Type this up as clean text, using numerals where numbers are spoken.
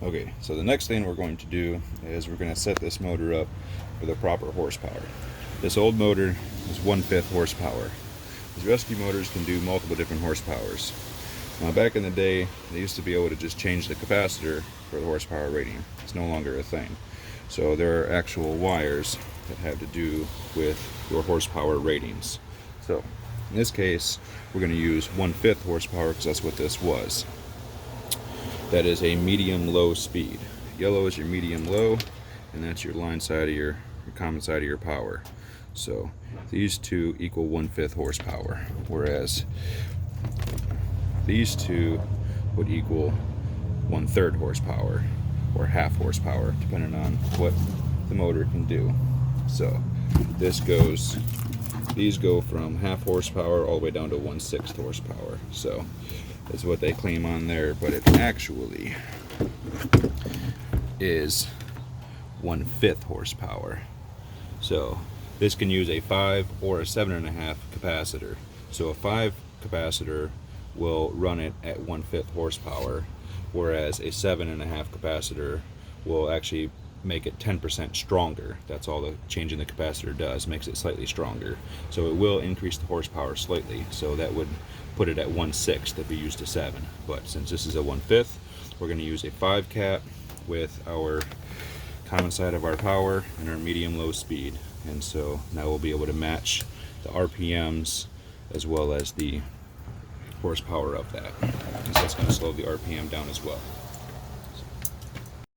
Okay, so the next thing we're going to do is we're going to set this motor up for the proper horsepower. This old motor is 1/5 horsepower. These rescue motors can do multiple different horsepowers. Now back in the day, they used to be able to just change the capacitor for the horsepower rating. It's no longer a thing. So there are actual wires that have to do with your horsepower ratings. So in this case, we're going to use 1/5 horsepower because that's what this was. That is a medium-low speed. Yellow is your medium-low, and that's your line side of your common side of your power. So these two equal 1/5 horsepower, whereas these two would equal 1/3 horsepower or half horsepower, depending on what the motor can do. So these go from half horsepower all the way down to 1/6 horsepower. So that's what they claim on there, but it actually is 1/5 horsepower. So this can use a 5 or a 7.5 capacitor. So a 5 capacitor will run it at 1/5 horsepower, whereas a 7.5 capacitor will actually make it 10% stronger. That's all the changing the capacitor does, makes it slightly stronger. So it will increase the horsepower slightly. So that would put it at 1/6 if we used a 7. But since this is a 1/5, we're going to use a 5 cap with our common side of our power and our medium-low speed. And so now we'll be able to match the RPMs as well as the horsepower of that. So that's going to slow the RPM down as well.